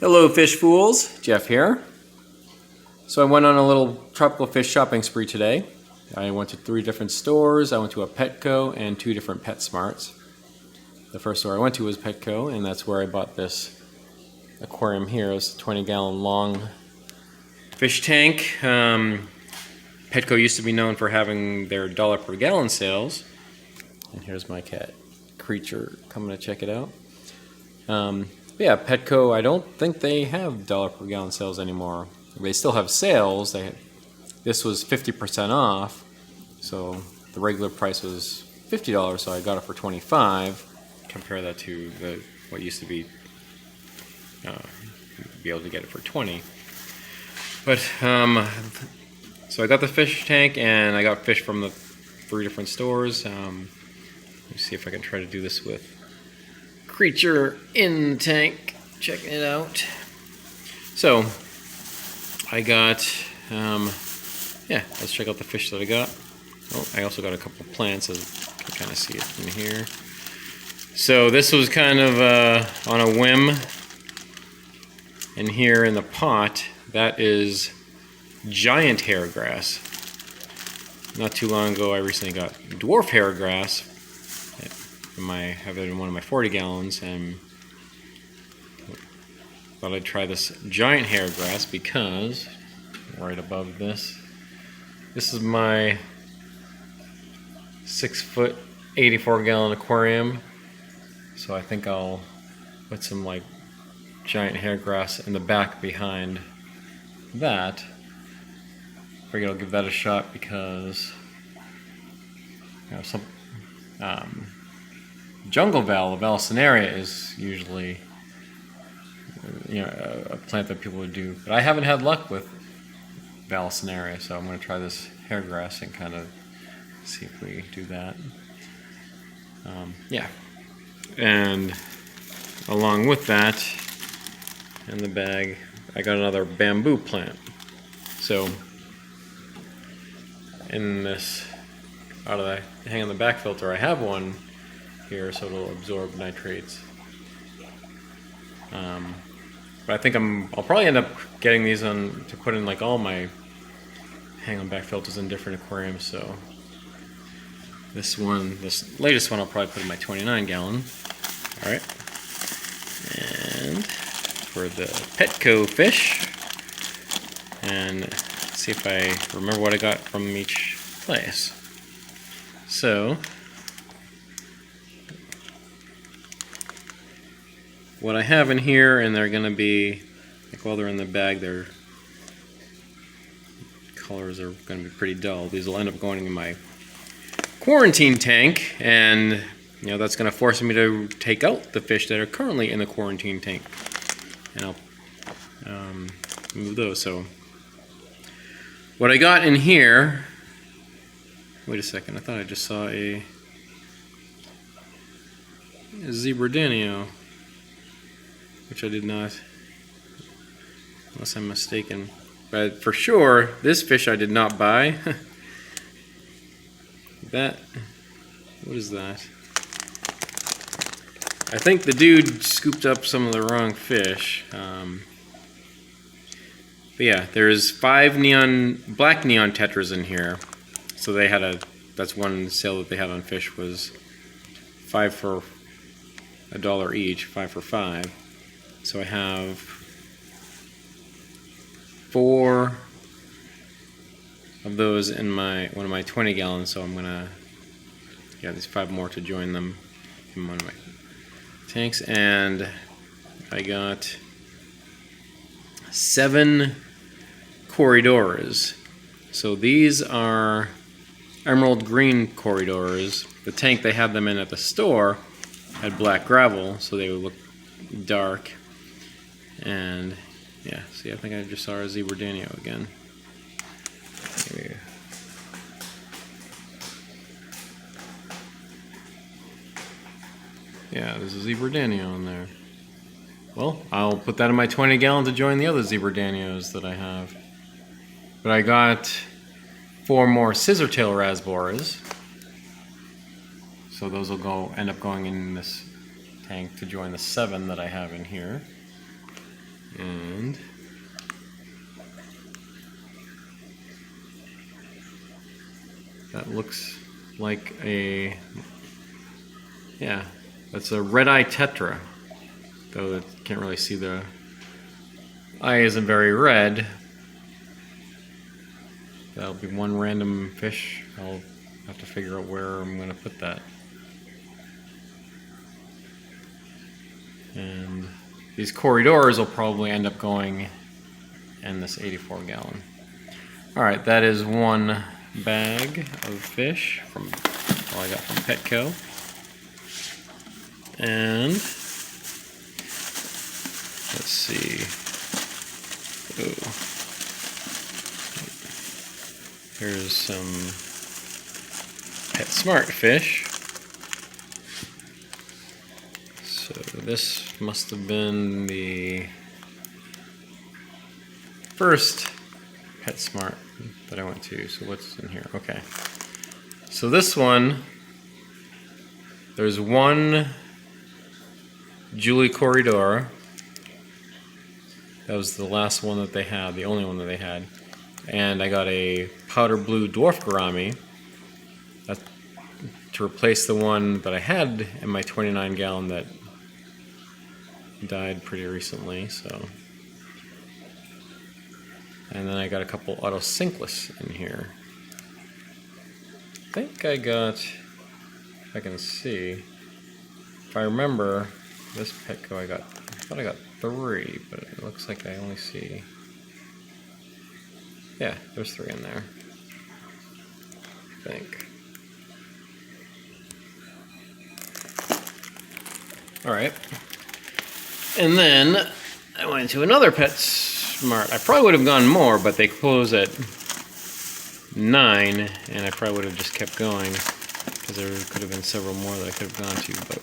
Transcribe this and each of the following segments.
Hello fish fools, Jeff here. So I went on a little tropical fish shopping spree today. I went to 3 different stores. I went to a Petco and 2 different PetSmarts. The first store I went to was Petco, and that's where I bought this aquarium here. It's a 20-gallon long fish tank. Petco used to be known for having their $1 per gallon sales. And here's my cat Creature coming to check it out. Yeah, Petco, I don't think they have $1 per gallon sales anymore. They still have sales. This was 50% off, so the regular price was $50, so I got it for $25. Compare that to what used to be able to get it for $20. But so I got the fish tank, and I got fish from the 3 different stores. Let me see if I can try to do this with Creature in the tank, checking it out. So I got, yeah, let's check out the fish that I got. Oh, I also got a couple of plants, as you can kind of see it from here. So this was kind of on a whim. And here in the pot, that is giant hair grass. Not too long ago, I recently got dwarf hair grass. I have it in one of my 40 gallons, and thought I'd try this giant hair grass because right above this is my 6-foot 84-gallon aquarium. So I think I'll put some like giant hair grass in the back behind that. Figured I'll give that a shot because some jungle val, the Vallisneria, is usually a plant that people would do, but I haven't had luck with Vallisneria, so I'm going to try this hair grass and kind of see if we do that. Yeah, and along with that, in the bag, I got another bamboo plant. So in this, out of the hang on the back filter, I have one here, so it'll absorb nitrates. But I think I'll probably end up getting these to put in like all my hang on back filters in different aquariums. So this latest one, I'll probably put in my 29-gallon. All right, and for the Petco fish, and see if I remember what I got from each place. So what I have in here, and they're going to be, like, while they're in the bag, their colors are going to be pretty dull. These will end up going in my quarantine tank, and that's going to force me to take out the fish that are currently in the quarantine tank, and I'll move those. So what I got in here, wait a second, I thought I just saw a zebra-danio, which I did not, unless I'm mistaken. But for sure, this fish I did not buy. What is that? I think the dude scooped up some of the wrong fish. But yeah, there's 5 black neon tetras in here. So they had that's one sale that they had on fish, was 5 for $1 each, 5 for $5. So I have 4 of those in one of my 20 gallons, so I'm gonna get these 5 more to join them in one of my tanks. And I got 7 Corydoras. So these are emerald green Corydoras. The tank they had them in at the store had black gravel, so they would look dark. And yeah, see, I think I just saw a zebra-danio again. Yeah, there's a zebra-danio in there. Well, I'll put that in my 20-gallon to join the other zebra-danios that I have. But I got 4 more scissor-tail Rasboras. So those will end up going in this tank to join the 7 that I have in here. And that looks like a, yeah, that's a red-eye tetra. Though I can't really see, the eye isn't very red. That'll be one random fish. I'll have to figure out where I'm going to put that. And these Corydoras will probably end up going in this 84 gallon. Alright, that is one bag of fish from all I got from Petco. And let's see. Ooh. Here's some PetSmart fish. So this must have been the first PetSmart that I went to. So what's in here? Okay. So this one, there's one Julie Corydoras. That was the last one that they had, the only one that they had. And I got a powder blue Dwarf Gourami to replace the one that I had in my 29 gallon that died pretty recently. So, and then I got a couple Otocinclus in here. I think I got, if I can see, if I remember this Petco, I thought I got 3, but it looks like I only see, yeah, there's 3 in there, I think. Alright. And then I went to another PetSmart. I probably would have gone more, but they close at 9, and I probably would have just kept going, because there could have been several more that I could have gone to, but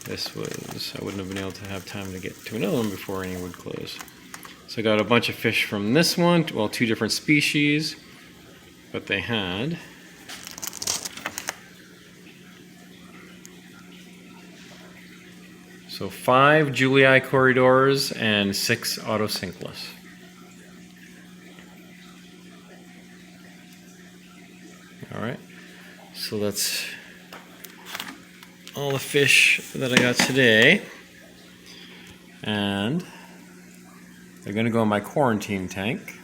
this was, I wouldn't have been able to have time to get to another one before any would close. So I got a bunch of fish from this one, well, 2 different species, but they had so 5 Julii Corydoras and 6 Otocinclus. Alright, so that's all the fish that I got today. And they're going to go in my quarantine tank.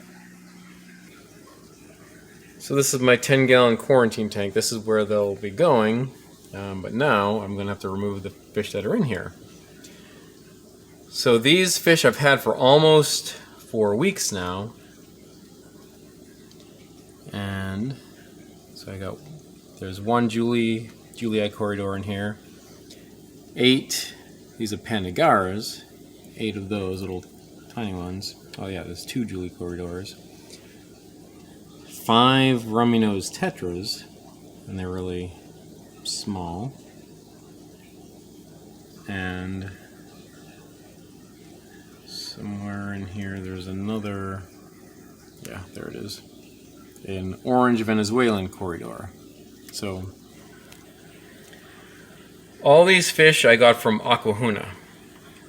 So this is my 10-gallon quarantine tank. This is where they'll be going. But now I'm going to have to remove the fish that are in here. So these fish I've had for almost 4 weeks now. And so I got, there's 1 Julii Corydoras in here. 8, these are Panagaras. 8 of those little tiny ones. Oh yeah, there's 2 Julii Corydoras. 5 Rummy nose Tetras, and they're really small. And somewhere in here there's another, yeah, there it is, an orange Venezuelan Corydoras. So all these fish I got from Aquahuna.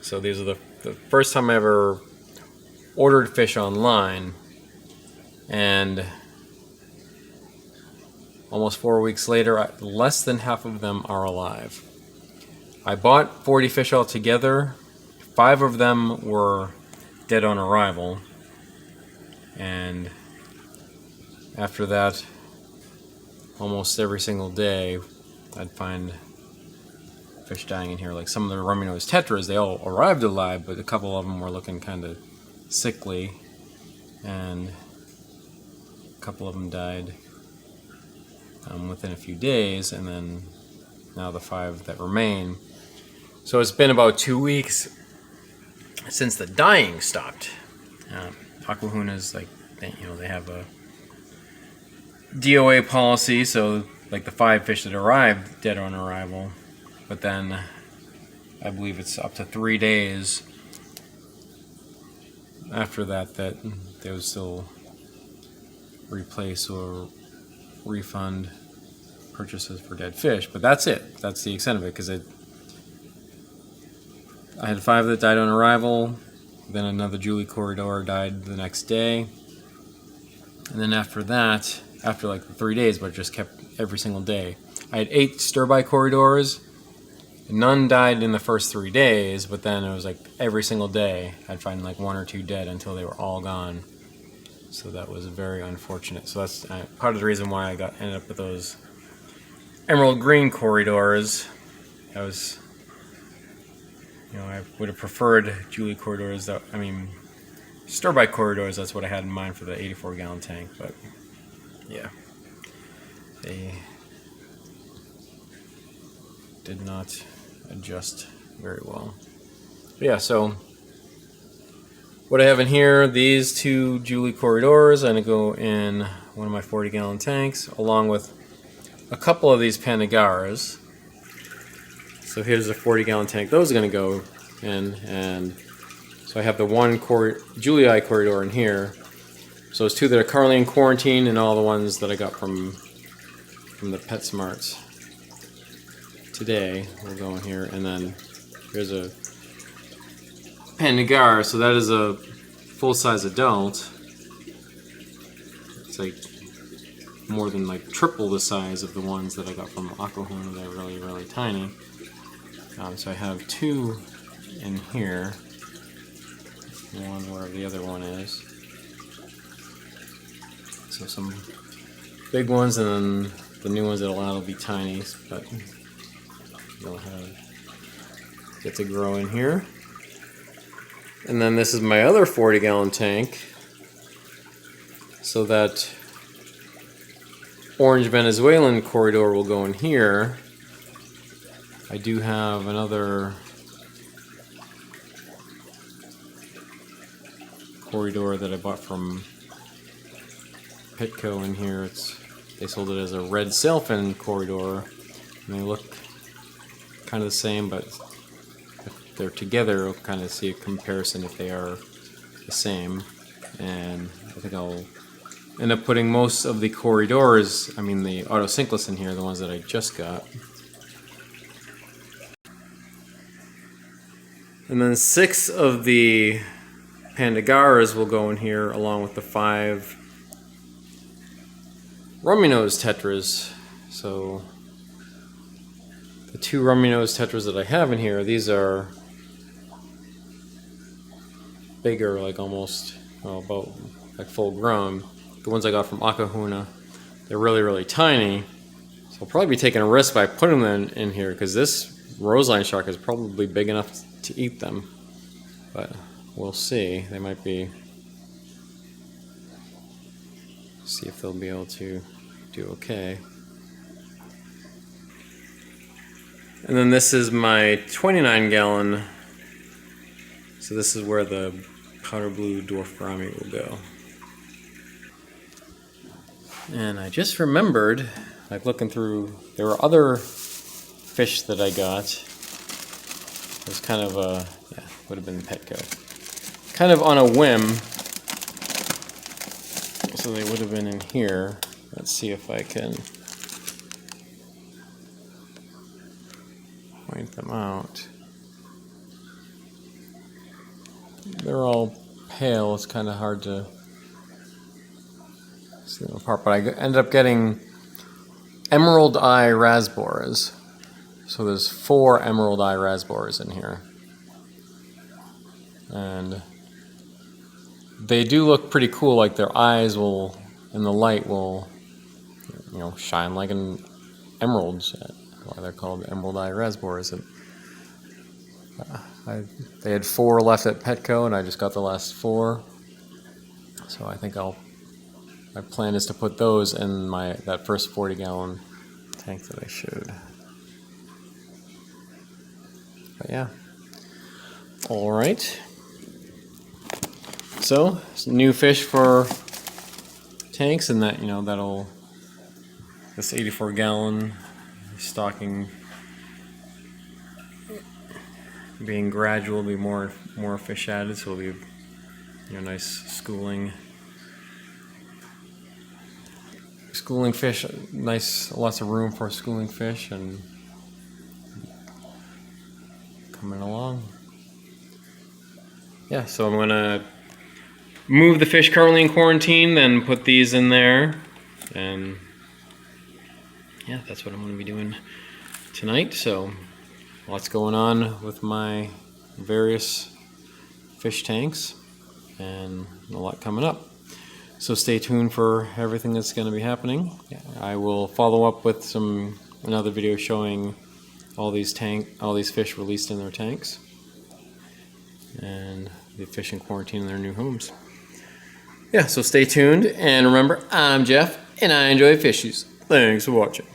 So these are the first time I ever ordered fish online, and almost 4 weeks later, less than half of them are alive. I bought 40 fish altogether. 5 of them were dead on arrival, and after that, almost every single day, I'd find fish dying in here. Like some of the Rummy nose Tetras, they all arrived alive, but a couple of them were looking kind of sickly, and a couple of them died within a few days, and then now the 5 that remain. So it's been about 2 weeks since the dying stopped. Aquahuna's like, they have a DOA policy, so like the 5 fish that arrived dead on arrival, but then I believe it's up to 3 days after that they would still replace or refund purchases for dead fish. But that's it. That's the extent of it, because I had 5 that died on arrival, Then another Julie Corydoras died the next day. And then after that, after like 3 days, but it just kept every single day. I had 8 stir-by Corydoras. None died in the first 3 days, but then it was like every single day I'd find like 1 or 2 dead until they were all gone. So that was very unfortunate. So that's part of the reason why I ended up with those emerald green Corydoras. I was, I would have preferred Julie Corydoras. Stir-by Corydoras. That's what I had in mind for the 84-gallon tank. But yeah, they did not adjust very well. But yeah, so what I have in here, these 2 Julie Corydoras, I'm going to go in one of my 40-gallon tanks, along with a couple of these Panagaras. So here's a 40-gallon tank. Those are going to go in, and so I have the one Julie Eye Corydoras in here. So there's 2 that are currently in quarantine, and all the ones that I got from the PetSmarts today will go in here. And then here's a Pandagara, so that is a full-size adult. It's like more than like triple the size of the ones that I got from Aquarium. They're really, really tiny. So I have 2 in here. One where the other one is. So some big ones, and then the new ones that will be tiny, but they'll get to grow in here. And then this is my other 40-gallon tank. So that orange Venezuelan Corydoras will go in here. I do have another Corydoras that I bought from Petco in here. They sold it as a red sailfin Corydoras, and they look kind of the same, but if they're together, you'll kind of see a comparison if they are the same. And I think I'll end up putting most of the Corydoras, the Otocinclus in here, the ones that I just got. And then 6 of the Pandagaras will go in here, along with the 5 Rummy nose Tetras. So the 2 Rummy nose Tetras that I have in here, these are bigger, like almost about like full grown. The ones I got from Akahuna, they're really, really tiny. So I'll probably be taking a risk by putting them in here, because this roseline shark is probably big enough to eat them. But we'll see. They might be. See if they'll be able to do okay. And then this is my 29-gallon. So this is where the powder blue Dwarf Gourami will go. And I just remembered, like looking through, there were other fish that I got. It was kind of a, would have been Petco. Kind of on a whim. So they would have been in here. Let's see if I can point them out. They're all pale. It's kind of hard to see them apart. But I ended up getting Emerald Eye Rasboras. So there's 4 Emerald Eye Rasboras in here. And they do look pretty cool, like their eyes will, in the light, will, shine like an emerald. Why they're called Emerald Eye Rasboras. And they had 4 left at Petco, and I just got the last 4. So I think my plan is to put those in that first 40-gallon tank that I showed. But yeah. All right. So, new fish for tanks, and that, this 84-gallon stocking being gradual, be more fish added, so it'll be nice schooling fish, nice, lots of room for schooling fish, and coming along. yeah, so I'm gonna move the fish currently in quarantine, then put these in there, and yeah, that's what I'm gonna be doing tonight. So lots going on with my various fish tanks and a lot coming up. So stay tuned for everything that's going to be happening. I will follow up with another video showing all these fish released in their tanks and the fish in quarantine in their new homes. Yeah, so stay tuned, and remember, I'm Jeff and I enjoy fishies. Thanks for watching.